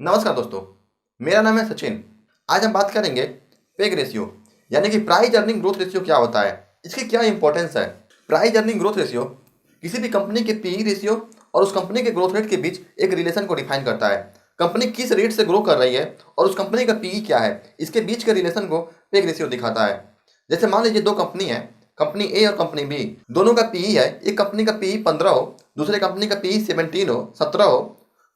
नमस्कार दोस्तों, मेरा नाम है सचिन। आज हम बात करेंगे पेग रेशियो यानी कि प्राइस अर्निंग ग्रोथ रेशियो क्या होता है, इसकी क्या इंपॉर्टेंस है। प्राइस अर्निंग ग्रोथ रेशियो किसी भी कंपनी के पीई रेशियो और उस कंपनी के ग्रोथ रेट के बीच एक रिलेशन को डिफाइन करता है। कंपनी किस रेट से ग्रो कर रही है और उस कंपनी का पीई क्या है, इसके बीच के रिलेशन को पेग रेशियो दिखाता है। जैसे मान लीजिए दो कंपनी है, कंपनी ए और कंपनी बी, दोनों का पीई है। एक कंपनी का पीई 15 हो, दूसरे कंपनी का पीई 17 हो, 17 हो,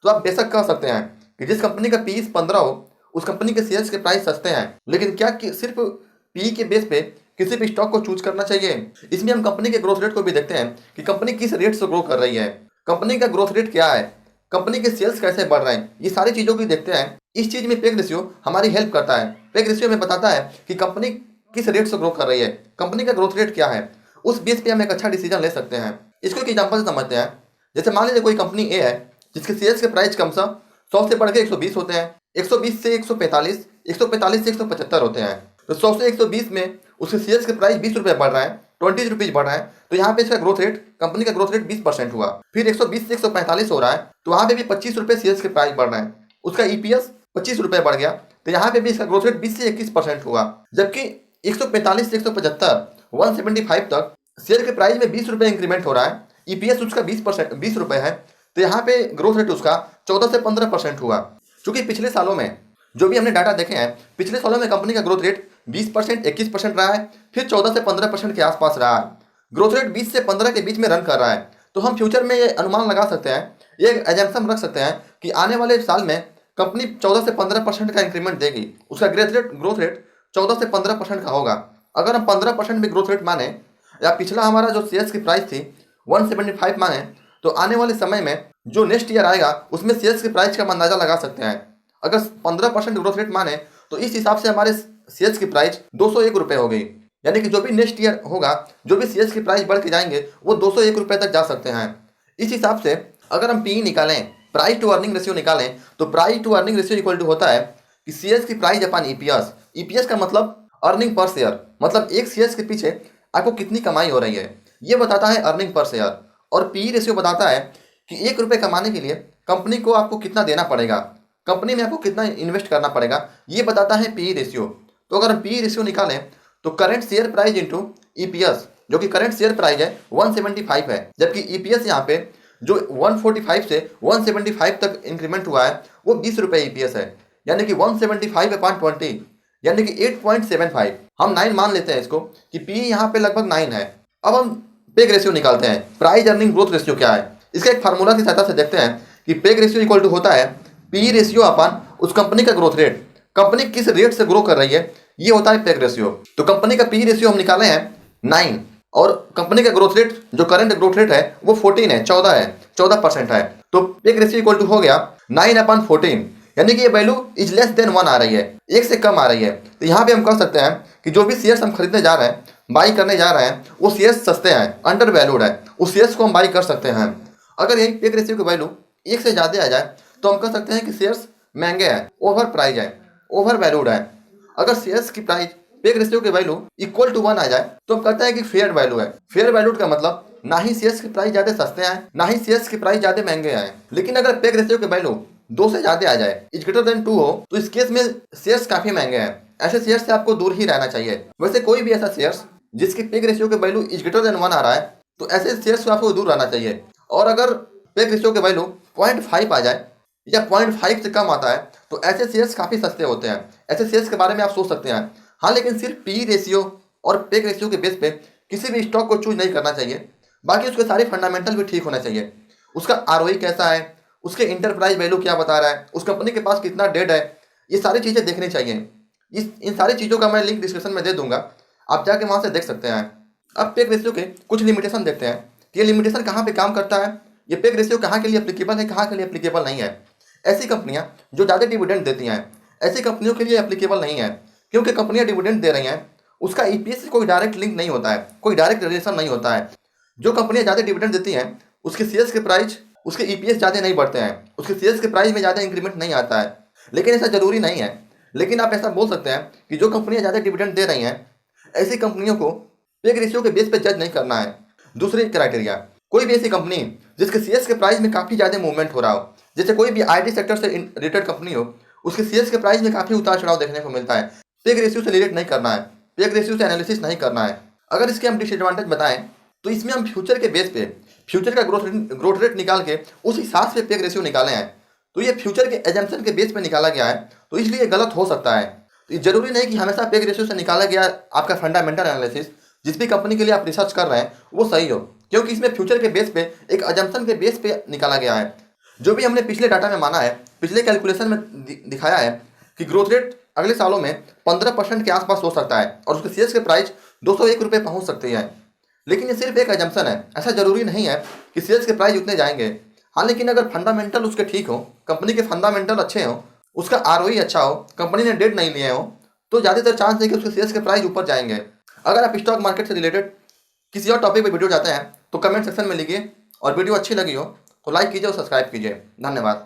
तो आप बेशक कह सकते हैं कि जिस कंपनी का पी 15 हो उस कंपनी के शेयर्स के प्राइस सस्ते हैं। लेकिन क्या कि सिर्फ पी के बेस पे किसी भी स्टॉक को चूज करना चाहिए? इसमें हम कंपनी के ग्रोथ रेट को भी देखते हैं कि कंपनी किस रेट से ग्रो कर रही है, कंपनी का ग्रोथ रेट क्या है, कंपनी के सेल्स कैसे बढ़ रहे हैं, ये सारी चीजों की देखते हैं। इस चीज में पेग रेशियो हमारी हेल्प करता है। पेग रेशियो में बताता है कि कंपनी किस रेट से ग्रो कर रही है, कंपनी का ग्रोथ रेट क्या है, उस बेस पे हम एक अच्छा डिसीजन ले सकते हैं। इसको एक एग्जाम्पल से समझते हैं। जैसे मान लीजिए कोई कंपनी ए है जिसके शेयर्स के प्राइस कम सा 100 से बढ़ के 120 होते हैं, 120 से 145, 145 से 175 होते हैं। तो 100 से 120 में उसके शेयर्स के प्राइस 20 रुपये बढ़ रहा है, 20 रुपीज बढ़ रहा है, तो यहाँ पे इसका ग्रोथ रेट, कंपनी का ग्रोथ रेट 20% हुआ। फिर 120 से 145 हो रहा है, तो वहाँ पे भी 25 रुपये शेयर्स के प्राइस बढ़ रहे हैं, उसका ईपीएस 25 रुपये बढ़ गया, तो यहाँ पे भी इसका ग्रोथ रेट 20 से 21% हुआ। जबकि 145 से 175, 175 तक शेयर के प्राइस में 20 रुपये इंक्रीमेंट हो रहा है, ईपीएस उसका 20 रुपये है, तो यहाँ पे ग्रोथ रेट उसका 14 से 15% हुआ। क्योंकि पिछले सालों में जो भी हमने डाटा देखे हैं, पिछले सालों में कंपनी का ग्रोथ रेट 20%, 21% रहा है, फिर 14 से 15% के आसपास रहा है। ग्रोथ रेट 20 से 15 के बीच में रन कर रहा है, तो हम फ्यूचर में ये अनुमान लगा सकते हैं, ये एजम्पशन रख सकते हैं कि आने वाले साल में कंपनी 14 से 15% का इंक्रीमेंट देगी, उसका ग्रोथ रेट 14 से 15% का होगा। अगर हम 15% में ग्रोथ रेट माने या पिछला हमारा जो शेयर्स की प्राइस थी 175 माने, तो आने वाले समय में जो नेक्स्ट ईयर आएगा उसमें शेयर्स के प्राइस का हम अंदाजा लगा सकते हैं। अगर 15% ग्रोथ रेट माने तो इस हिसाब से हमारे शेयर्स की प्राइस 201 रुपये हो गई। यानी कि जो भी नेक्स्ट ईयर होगा, जो भी शेयर्स की प्राइस बढ़ के जाएंगे वो 201 रुपये तक जा सकते हैं। इस हिसाब से अगर हम पी निकालें, प्राइस टू अर्निंग रेशियो निकालें, तो price to earning ratio equal to होता है कि शेयर्स की प्राइस अपन ईपीएस। ईपीएस का मतलब अर्निंग पर शेयर, मतलब एक शेयर्स के पीछे आपको कितनी कमाई हो रही है, ये बताता है अर्निंग पर शेयर। और पी रेशियो बताता है कि 1 रुपये कमाने के लिए कंपनी को आपको कितना देना पड़ेगा, कंपनी में आपको कितना इन्वेस्ट करना पड़ेगा, ये बताता है पी रेशियो। तो अगर हम पी रेशियो निकालें तो current share price into EPS, जो कि करंट शेयर प्राइस है 175 है, जबकि ईपीएस यहाँ पे जो 145 से 175 तक इंक्रीमेंट हुआ है वो 20 रुपये ईपीएस है। यानी कि 175/20 यानी कि 8.75, हम 9 मान लेते हैं इसको कि पी यहाँ पे लगभग 9 है। अब हम पेग रेशियो निकालते हैं, प्राइस अर्निंग ग्रोथ रेशियो क्या है, इसका एक फार्मूला की सहायता से देखते हैं कि पेग रेशियो इक्वल टू होता है पी रेशियो अपन उस कंपनी का ग्रोथ रेट, कंपनी किस रेट से ग्रो कर रही है, ये होता है पेग रेशियो। तो कंपनी का पी रेशियो हम निकाले हैं 9 और कंपनी का ग्रोथ रेट जो करंट ग्रोथ रेट है वो 14 है, 14% है। तो पेग रेशियो इक्वल टू हो गया 9/14, यानी कि ये वैल्यू इज लेस देन 1 आ रही है, एक से कम आ रही है। तो यहाँ पे हम कह सकते हैं कि जो भी शेयर्स हम खरीदने जा रहे हैं, बाई करने जा रहे हैं, वो शेयर्स सस्ते हैं, अंडर वैल्यूड है, उस शेयर्स को हम बाई कर सकते हैं। अगर यही पेग रेशियो की वैल्यू एक से ज़्यादा आ जाए तो हम कह सकते हैं कि शेयर्स महंगे हैं, ओवर प्राइस है, ओवर वैल्यूड है। अगर शेयर्स की प्राइस पेग रेशियो की वैल्यू इक्वल टू 1 आ जाए तो हम कहते हैं कि फेयर वैल्यू है। फेयर वैल्यूड का मतलब ना ही शेयर्स की प्राइस ज़्यादा सस्ते हैं, ना ही शेयर्स की प्राइस ज़्यादा महंगे हैं। लेकिन अगर पेग रेशियो की वैल्यू 2 से ज़्यादा आ जाए, इज ग्रेटर देन 2 हो, तो इस केस में शेयर्स काफ़ी महंगे हैं, ऐसे शेयर्स से आपको दूर ही रहना चाहिए। वैसे कोई भी ऐसा शेयर्स जिसकी पेग रेशियो की वैल्यू इज ग्रेटर देन 1 आ रहा है, तो ऐसे शेयर्स से आपको दूर रहना चाहिए। और अगर पेग रेशियो की वैल्यू 0.5 आ जाए या 0.5 से कम आता है तो ऐसे शेयर्स काफ़ी सस्ते होते हैं, ऐसे शेयर्स के बारे में आप सोच सकते हैं। हाँ, लेकिन सिर्फ पी रेशियो और पेग रेशियो के बेस पे किसी भी स्टॉक को चूज नहीं करना चाहिए, बाकी उसके सारे फंडामेंटल भी ठीक होना चाहिए। उसका आरओई कैसा है, उसके इंटरप्राइज वैल्यू क्या बता रहा है, उस कंपनी के पास कितना डेट है, ये सारी चीज़ें देखनी चाहिए। इन सारी चीज़ों का मैं लिंक डिस्क्रिप्शन में दे दूंगा, आप जाके वहाँ से देख सकते हैं। अब पेग रेशियो के कुछ लिमिटेशन देखते हैं कि ये लिमिटेशन कहाँ पे काम करता है, ये पेग रेशियो कहाँ के लिए एप्लीकेबल है, कहाँ के लिए एप्लीकेबल नहीं है। ऐसी कंपनियां जो ज़्यादा डिविडेंड देती हैं, ऐसी कंपनियों के लिए एप्लीकेबल नहीं है, क्योंकि कंपनियां डिविडेंड दे रही हैं, उसका ईपीएस से कोई डायरेक्ट लिंक नहीं होता है, कोई डायरेक्ट रिलेशन नहीं होता है। जो कंपनियां ज़्यादा डिविडेंड देती हैं उसके शेयर्स के प्राइस, उसके ईपीएस ज़्यादा नहीं बढ़ते हैं, उसके शेयर्स के प्राइस में ज़्यादा इंक्रीमेंट नहीं आता है। लेकिन ऐसा जरूरी नहीं है। लेकिन आप ऐसा बोल सकते हैं कि जो कंपनियां ज़्यादा डिविडेंड दे रही हैं, ऐसी कंपनियों को पेग रेशियो के बेस पे जज नहीं करना है। दूसरी क्राइटेरिया, कोई भी ऐसी कंपनी जिसके शेयर्स के प्राइस में काफ़ी ज़्यादा मूवमेंट हो रहा हो, जैसे कोई भी आईटी सेक्टर से रिलेटेड कंपनी हो, उसके शेयर्स के प्राइस में काफ़ी उतार चढ़ाव देखने को मिलता है। पेग रेशियो से रिलेट नहीं करना है, पेग रेशियो से एनालिसिस नहीं करना है। अगर इसके हम डिसएडवांटेज बताएं तो इसमें हम फ्यूचर के बेस पे फ्यूचर का ग्रोथ रेट निकाल के उस हिसाब से पेग रेशियो निकाले हैं। तो ये फ्यूचर के एजम्पशन के बेस पे निकाला गया है, तो इसलिए गलत हो सकता है। तो ये जरूरी नहीं कि हमेशा पेग रेशियो से निकाला गया आपका फंडामेंटल एनालिसिस जिस भी कंपनी के लिए आप रिसर्च कर रहे हैं वो सही हो, क्योंकि इसमें फ्यूचर के बेस पे एक अजम्पशन के बेस पे निकाला गया है। जो भी हमने पिछले डाटा में माना है, पिछले कैलकुलेशन में दिखाया है कि ग्रोथ रेट अगले सालों में 15% के आसपास हो सकता है और उसके शेयर्स के प्राइस 201 रुपये पहुंच सकते हैं। लेकिन ये सिर्फ एक एजम्पशन है, ऐसा जरूरी नहीं है कि शेयर्स के प्राइस उतने जाएंगे। हाँ, लेकिन अगर फंडामेंटल उसके ठीक हो, कंपनी के फंडामेंटल अच्छे हो, उसका आरओई अच्छा हो, कंपनी ने डेट नहीं लिए हो, तो ज़्यादातर चांस है कि उसके शेयर्स के प्राइस ऊपर जाएंगे। अगर आप स्टॉक मार्केट से रिलेटेड किसी और टॉपिक पर वीडियो चाहते हैं तो कमेंट सेक्शन में लिखिए, और वीडियो अच्छी लगी हो तो लाइक कीजिए और सब्सक्राइब कीजिए। धन्यवाद।